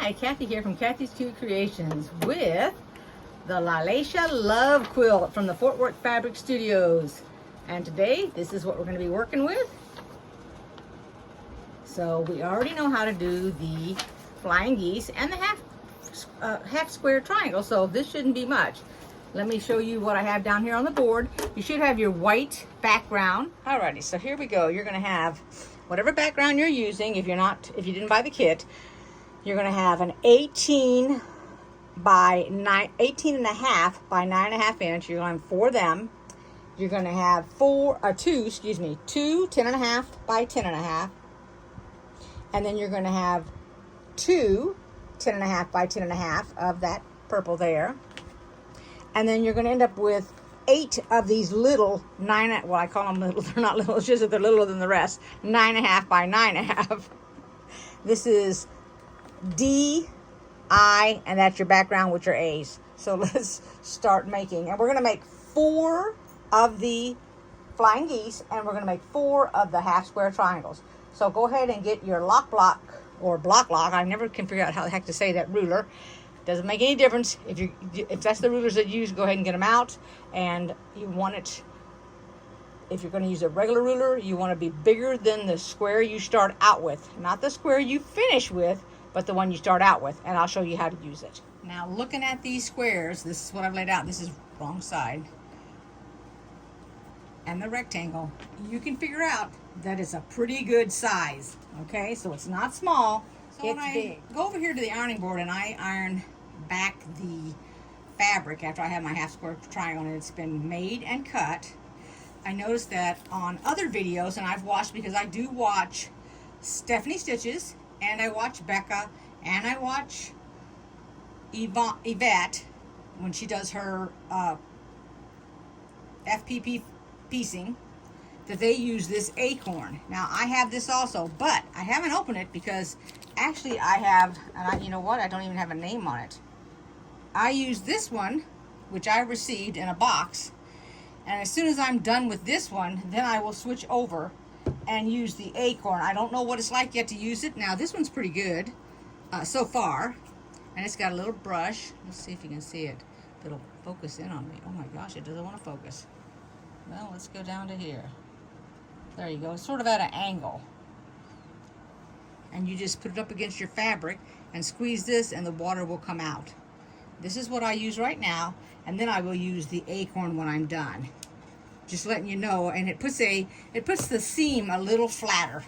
Hi, Kathy here from Kathyskutekreations with the Lilacia Love Quilt from the Fort Worth Fabric Studios. And today, this is what we're going to be working with. So we already know how to do the flying geese and the half square triangle, so this shouldn't be much. Let me show you what I have down here on the board. You should have your white background. Alrighty, so here we go. You're going to have whatever background you're using. If you didn't buy the kit, you're going to have an 18 by 18 and a half by 9.5 inch. You're going to have 4 of them. You're going to have two 10 and a half by 10 and a half. And then you're going to have 2 10 and a half by 10 and a half of that purple there. And then you're going to end up with 8 of these little well, I call them little. They're not little, it's just that they're littler than the rest. 9.5 by 9.5. This is D, I, and that's your background with your A's. So let's start making. And we're going to make 4 of the flying geese, and we're going to make 4 of the half square triangles. So go ahead and get your block, or block. I never can figure out how the heck to say that ruler. Doesn't make any difference. If that's the rulers that you use, go ahead and get them out. And you want it, if you're going to use a regular ruler, you want to be bigger than the square you start out with. Not the square you finish with, but the one you start out with. And I'll show you how to use it. Now, looking at these squares, this is what I've laid out. This is wrong side. And the rectangle, you can figure out that it's a pretty good size. Okay, so it's not small, so it's big. Go over here to the ironing board and I iron back the fabric after I have my half square triangle and it's been made and cut. I noticed that on other videos, and I've watched, because I do watch Stephanie Stitches, and I watch Becca, and I watch Yvette when she does her FPP piecing, that they use this acorn. Now I have this also, but I haven't opened it because actually I have, and you know what, I don't even have a name on it. I use this one, which I received in a box, and as soon as I'm done with this one, then I will switch over and use the acorn. I don't know what it's like yet to use it. Now this one's pretty good so far, and it's got a little brush. Let's see if you can see it. It'll focus in on me. Oh my gosh, it doesn't want to focus. Well, let's go down to here. There you go. It's sort of at an angle. And you just put it up against your fabric and squeeze this and the water will come out. This is what I use right now, and then I will use the acorn when I'm done. Just letting you know, and it puts the seam a little flatter.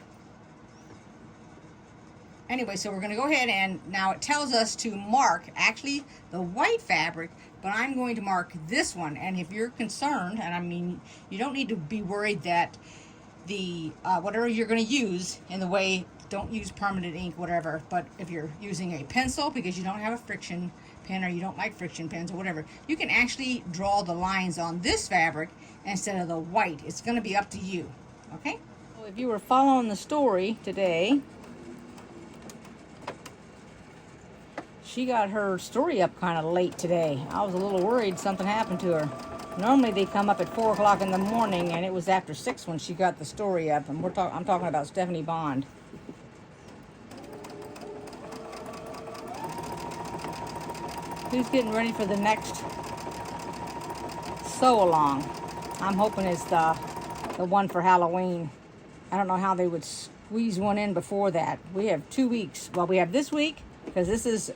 Anyway, so we're going to go ahead, and now it tells us to mark actually the white fabric, but I'm going to mark this one. And if you're concerned, and I mean, you don't need to be worried that the whatever you're going to use in the way, don't use permanent ink, whatever, but if you're using a pencil because you don't have a friction pen or you don't like friction pens or whatever, you can actually draw the lines on this fabric instead of the white. It's going to be up to you. Okay? So if you were following the story today, she got her story up kind of late today. I was a little worried something happened to her. Normally they come up at 4 o'clock in the morning, and it was after 6 when she got the story up. And I'm talking about Stephanie Bond. Who's getting ready for the next sew along? I'm hoping it's the one for Halloween. I don't know how they would squeeze one in before that. We have 2 weeks. Well, we have this week, because this is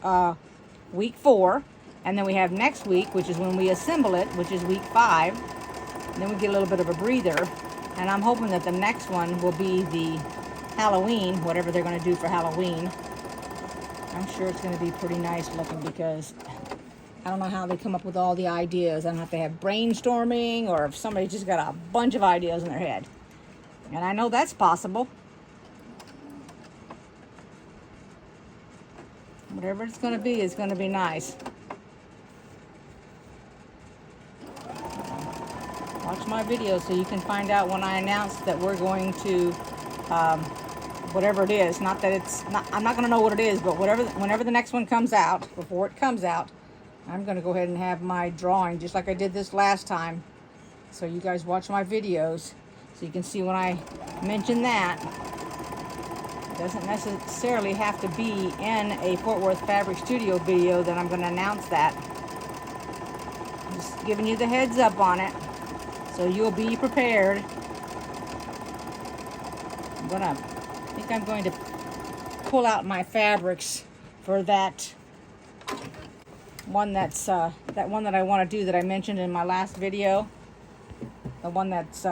week 4, and then we have next week, which is when we assemble it, which is week 5. And then we get a little bit of a breather, and I'm hoping that the next one will be the Halloween, whatever they're going to do for Halloween. I'm sure it's going to be pretty nice looking, because I don't know how they come up with all the ideas. I don't know if they have brainstorming or if somebody just got a bunch of ideas in their head. And I know that's possible. Whatever it's going to be nice. Watch my video so you can find out when I announce that we're going to, whatever it is. Not that it's not, I'm not going to know what it is, but whenever the next one comes out, before it comes out, I'm going to go ahead and have my drawing just like I did this last time. So you guys watch my videos so you can see when I mention that Doesn't necessarily have to be in a Fort Worth Fabric Studio video that I'm going to announce that. Just giving you the heads up on it, so you'll be prepared. I think I'm going to pull out my fabrics for that one that I want to do that I mentioned in my last video. The one that's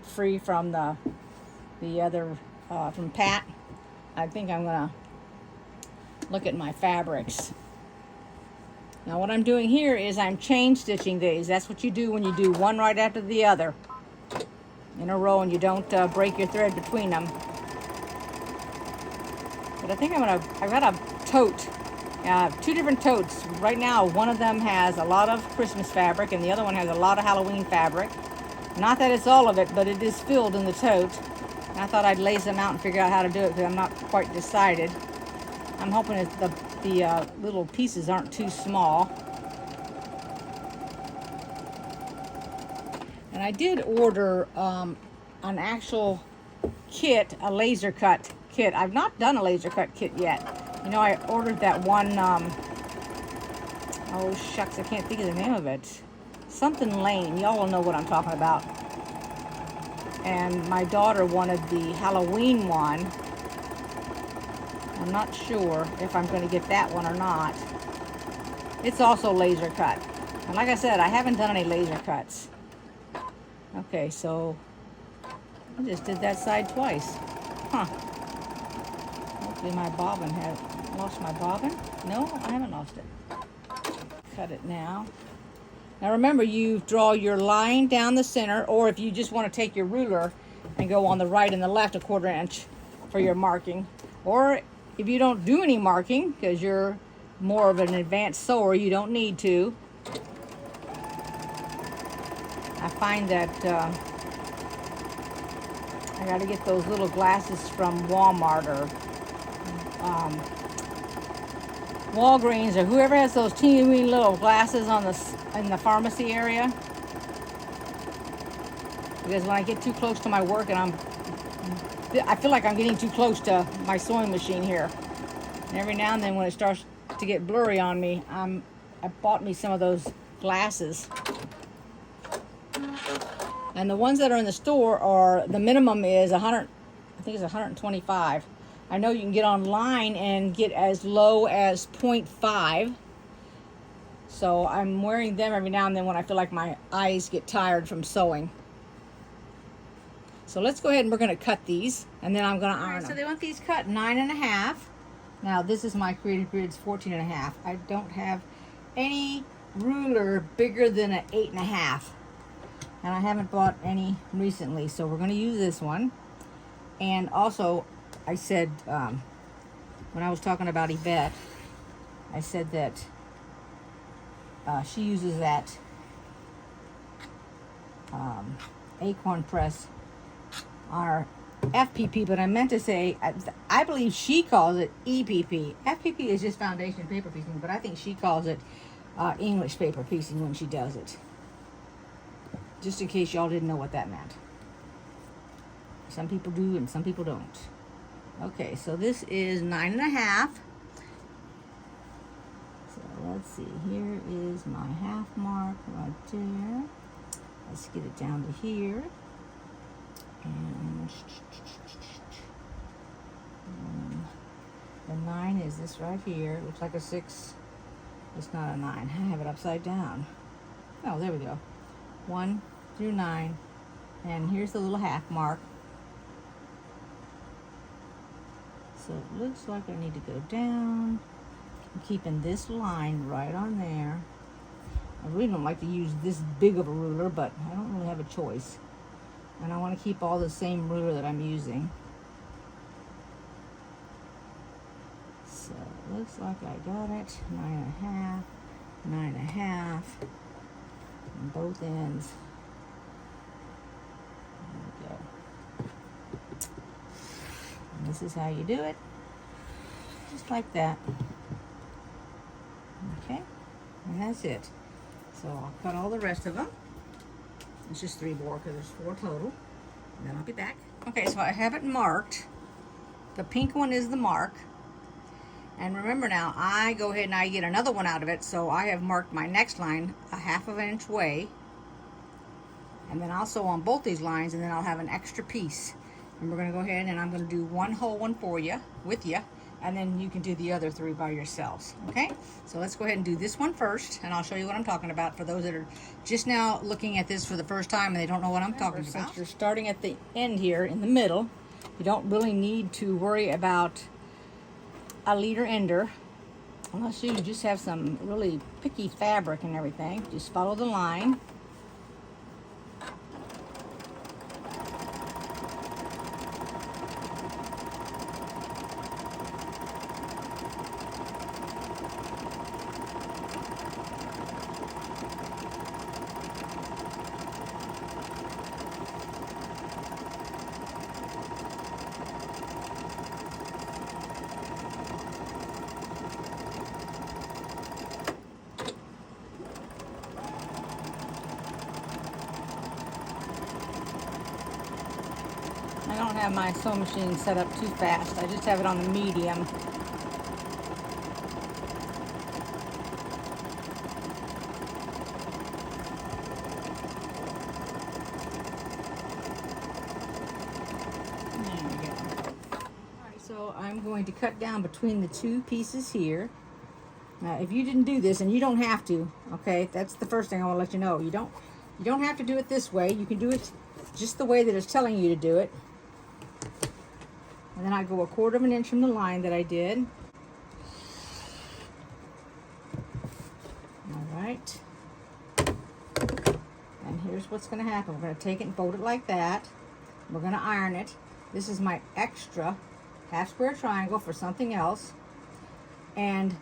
free from the other from Pat. I think I'm gonna look at my fabrics. Now what I'm doing here is I'm chain stitching these. That's what you do when you do one right after the other in a row, and you don't break your thread between them. But I think I've got a tote, two different totes. Right now, one of them has a lot of Christmas fabric and the other one has a lot of Halloween fabric. Not that it's all of it, but it is filled in the tote. And I thought I'd lace them out and figure out how to do it because I'm not quite decided. I'm hoping that the little pieces aren't too small. And I did order an actual kit, a laser cut kit. I've not done a laser cut kit yet. You know, I ordered that one, oh shucks, I can't think of the name of it. Something Lane, y'all will know what I'm talking about. And my daughter wanted the Halloween one. I'm not sure if I'm going to get that one or not. It's also laser cut. And like I said, I haven't done any laser cuts. Okay, so I just did that side twice. Huh. Hopefully my bobbin has lost my bobbin. No, I haven't lost it. Cut it now. Now remember, you draw your line down the center, or if you just want to take your ruler and go on the right and the left 1/4 inch for your marking. Or if you don't do any marking, because you're more of an advanced sewer, you don't need to. I find that I got to get those little glasses from Walmart or Walgreens or whoever has those teeny weeny little glasses on in the pharmacy area. Because when I get too close to my work and I feel like I'm getting too close to my sewing machine here. And every now and then when it starts to get blurry on me, I bought me some of those glasses. And the ones that are in the store are, the minimum is 100, I think it's 125. I know you can get online and get as low as 0.5. So I'm wearing them every now and then when I feel like my eyes get tired from sewing. So let's go ahead and we're going to cut these, and then I'm going to iron them. So they want these cut 9.5. Now this is my Creative Grids 14.5. I don't have any ruler bigger than an 8.5. And I haven't bought any recently, so we're going to use this one. And also, I said, when I was talking about Yvette, I said that she uses that acorn press on her FPP, but I meant to say, I believe she calls it EPP. FPP is just foundation paper piecing, but I think she calls it English paper piecing when she does it. Just in case y'all didn't know what that meant. Some people do and some people don't. Okay, so this is 9.5. So let's see, here is my half mark right there. Let's get it down to here. And the 9 is this right here. It looks like a 6. It's not a 9. I have it upside down. Oh, there we go. 1 through 9. And here's the little half mark. So it looks like I need to go down. I'm keeping this line right on there. I really don't like to use this big of a ruler, but I don't really have a choice. And I want to keep all the same ruler that I'm using. So it looks like I got it. 9.5, 9.5, on both ends. There we go. And this is how you do it. Just like that. Okay, and that's it. So I'll cut all the rest of them. It's just 3 more because there's 4 total. And then I'll be back. Okay, so I have it marked, The pink one is the mark. And remember now, I go ahead and I get another one out of it, so I have marked my next line a 1/2 inch away. And then also on both these lines, and then I'll have an extra piece. And we're gonna go ahead and I'm gonna do one whole one for you, with you, and then you can do the other 3 by yourselves, okay? So let's go ahead and do this one first, and I'll show you what I'm talking about for those that are just now looking at this for the first time and they don't know what I'm talking about. Since you're starting at the end here in the middle, you don't really need to worry about a leader ender unless you just have some really picky fabric and everything. Just follow the line. I don't have my sewing machine set up too fast. I just have it on the medium. There we go. Alright, so I'm going to cut down between the 2 pieces here. Now, if you didn't do this, and you don't have to, okay, that's the first thing I want to let you know. You don't have to do it this way. You can do it just the way that it's telling you to do it. And then I go 1/4 inch from the line that I did. All right. And here's what's going to happen. We're going to take it and fold it like that. We're going to iron it. This is my extra 1/2 square triangle for something else. And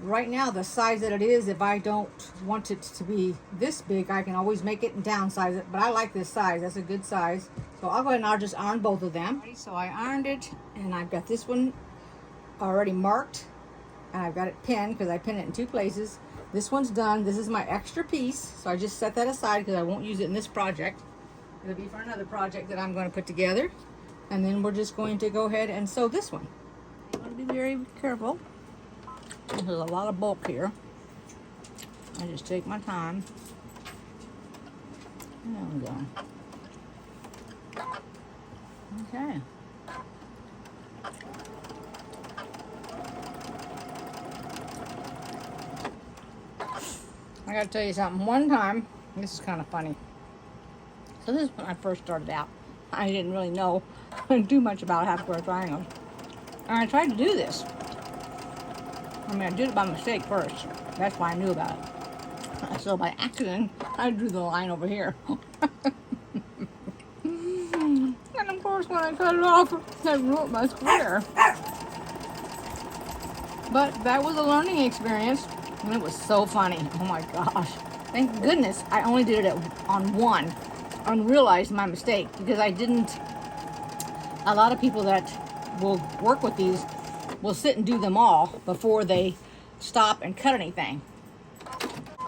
right now, the size that it is, if I don't want it to be this big, I can always make it and downsize it. But I like this size. That's a good size. So I'll go ahead and I'll just iron both of them. So I ironed it, and I've got this one already marked, and I've got it pinned because I pin it in 2 places. This one's done. This is my extra piece, so I just set that aside because I won't use it in this project. It'll be for another project that I'm going to put together. And then we're just going to go ahead and sew this one. You want to be very careful. There's a lot of bulk here. I just take my time. There we go. Okay. I gotta tell you something. One time, this is kind of funny. So this is when I first started out. I didn't really know too much about 1/2 square triangles. And I tried to do this. I mean, I did it by mistake first. That's why I knew about it. So by accident, I drew the line over here. And of course, when I cut it off, I ruined my square. But that was a learning experience, and it was so funny. Oh my gosh. Thank goodness I only did it on one and realized my mistake, because I didn't. A lot of people that will work with these will sit and do them all before they stop and cut anything.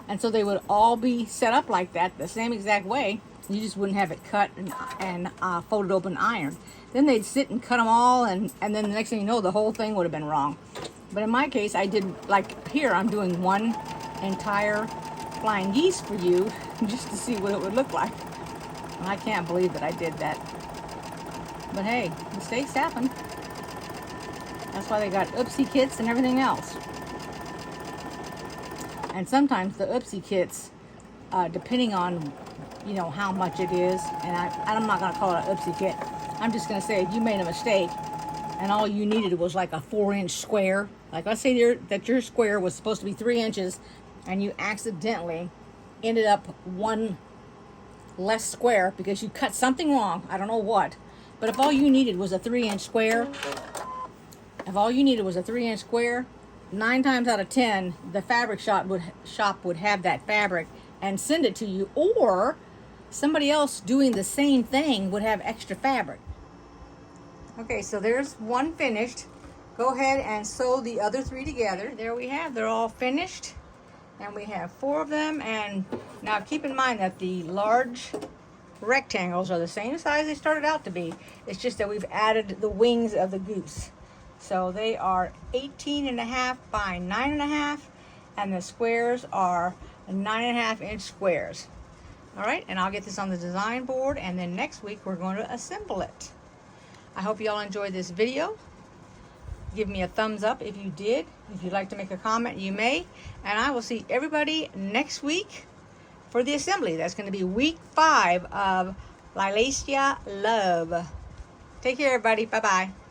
And so they would all be set up like that, the same exact way. You just wouldn't have it cut and folded open and ironed. Then they'd sit and cut them all, and then the next thing you know, the whole thing would have been wrong. But in my case, I did, like here, I'm doing one entire flying geese for you just to see what it would look like. And I can't believe that I did that. But hey, mistakes happen. That's why they got oopsie kits and everything else. And sometimes the oopsie kits, depending on, you know, how much it is, and I'm not going to call it an oopsie kit. I'm just going to say if you made a mistake and all you needed was like a 4-inch square, like let's say that your square was supposed to be 3 inches and you accidentally ended up 1 less square because you cut something wrong, I don't know what, but if all you needed was a 3-inch square, 9 times out of 10, the fabric shop would have that fabric and send it to you, or somebody else doing the same thing would have extra fabric. Okay, so there's one finished. Go ahead and sew the other 3 together. There we have, they're all finished. And we have 4 of them. And now keep in mind that the large rectangles are the same size they started out to be. It's just that we've added the wings of the goose. So they are 18.5 by 9.5, and the squares are 9.5-inch squares. All right, and I'll get this on the design board, and then next week we're going to assemble it. I hope you all enjoyed this video. Give me a thumbs up if you did. If you'd like to make a comment, you may. And I will see everybody next week for the assembly. That's going to be week 5 of Lilacia Love. Take care, everybody. Bye-bye.